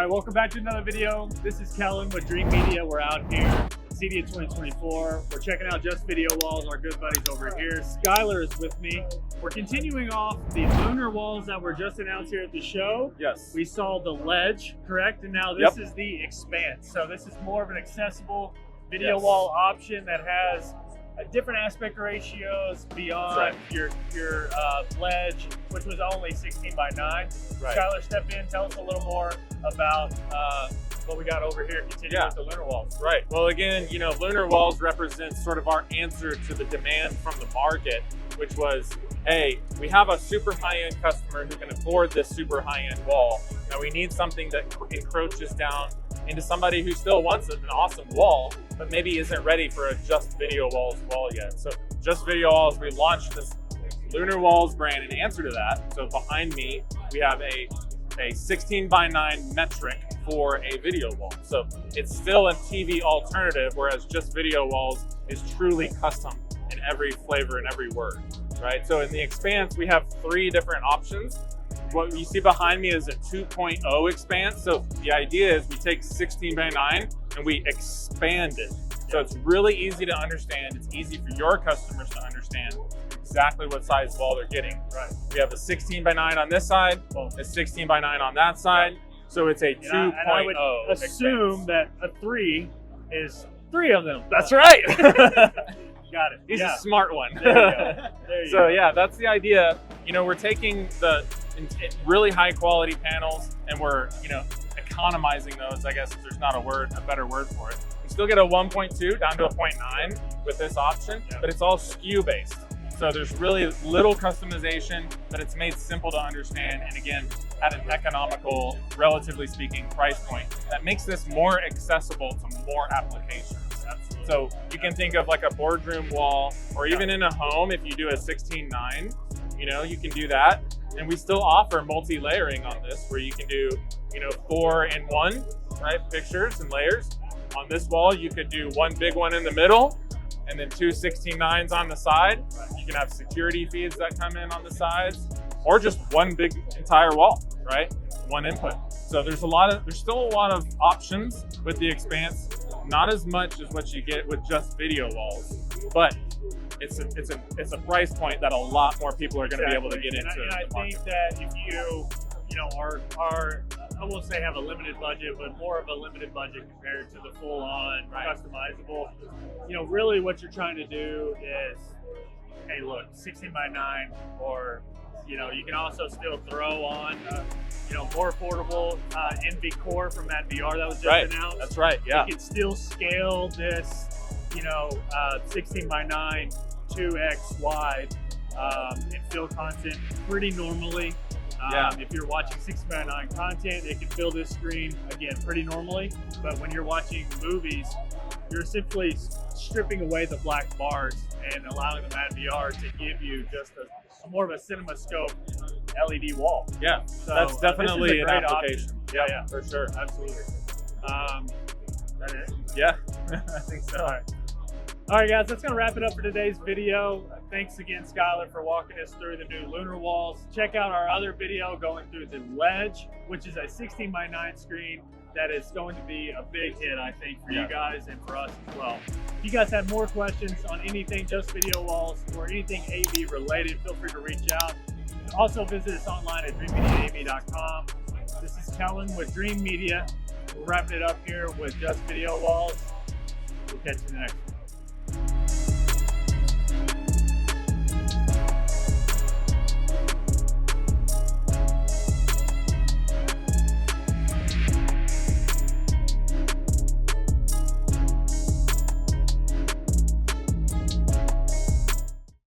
right, welcome back to another video. This is Kellen with Dreamedia. We're out here at CEDIA 2024. We're checking out Just Video Walls, our good buddies over here. Skylar is with me. We're continuing off the Lunar Walls that were just announced here at the show. Yes. We saw the Ledge, correct? And now this is the Expanse. So this is more of an accessible video wall option that has different aspect ratios beyond your Ledge, which was only 16 by 9. Right. Skylar, step in, tell us a little more about what we got over here, continuing with the Lunar Walls. Right. Well, again, you know, Lunar Walls represents sort of our answer to the demand from the market, which was, hey, we have a super high-end customer who can afford this super high-end wall. Now we need something that encroaches down into somebody who still wants an awesome wall, but maybe isn't ready for a Just Video Walls wall yet. So Just Video Walls, we launched this Lunar Walls brand in answer to that. So behind me, we have a 16 by 9 metric for a video wall. So it's still a TV alternative, whereas Just Video Walls is truly custom in every flavor and every word, right? So in the Expanse, we have 3 different options. What you see behind me is a 2.0 Expanse. So the idea is we take 16 by 9 and we expand it. So it's really easy to understand. It's easy for your customers to understand exactly what size wall they're getting. Right. We have a 16 by 9 on this side, a 16 by 9 on that side. So it's a 2.0. And I would assume that a 3 is 3 of them. That's right. Got it. He's a smart one. There you go. There you go. Yeah, that's the idea. You know, we're taking the really high quality panels and we're, you know, economizing those, I guess if there's not a better word for it. You still get a 1.2 down to a 0.9 with this option, but it's all SKU based. So there's really little customization, but it's made simple to understand. And again, at an economical, relatively speaking, price point that makes this more accessible to more applications. Absolutely. So you can think of like a boardroom wall, or even in a home, if you do a 16:9, you know, you can do that. And we still offer multi-layering on this, where you can do, you know, 4 in 1, right? Pictures and layers. On this wall, you could do one big one in the middle, and then 2 16:9s on the side. You can have security feeds that come in on the sides, or just one big entire wall, right? One input. So there's still a lot of options with the Expanse. Not as much as what you get with Just Video Walls, but it's a price point that a lot more people are going to be able to get into. And I think that if you know, are I won't say have a limited budget, but more of a limited budget compared to the full-on customizable. You know, really what you're trying to do is, hey, look, 16 by 9, or you know, you can also still throw on, you know, more affordable NV Core from that VR that was just announced. That's right. Yeah. You can still scale this, you know, 16 by 9, 2x wide, and fill content pretty normally. If you're watching 16 by 9 content, it can fill this screen again pretty normally. But when you're watching movies, you're simply stripping away the black bars and allowing the Mad VR to give you just more of a CinemaScope LED wall. Yeah, so that's definitely an application. Yeah, for sure. Absolutely. That it? Yeah, I think so. All right, guys, that's going to wrap it up for today's video. Thanks again, Skylar, for walking us through the new Lunar Walls. Check out our other video going through the Ledge, which is a 16 by 9 screen that is going to be a big hit, I think, for you guys and for us as well. If you guys have more questions on anything Just Video Walls or anything AV related, feel free to reach out. Also visit us online at dreamediaav.com. This is Kellen with Dreamedia. We're wrapping it up here with Just Video Walls. We'll catch you in the next one.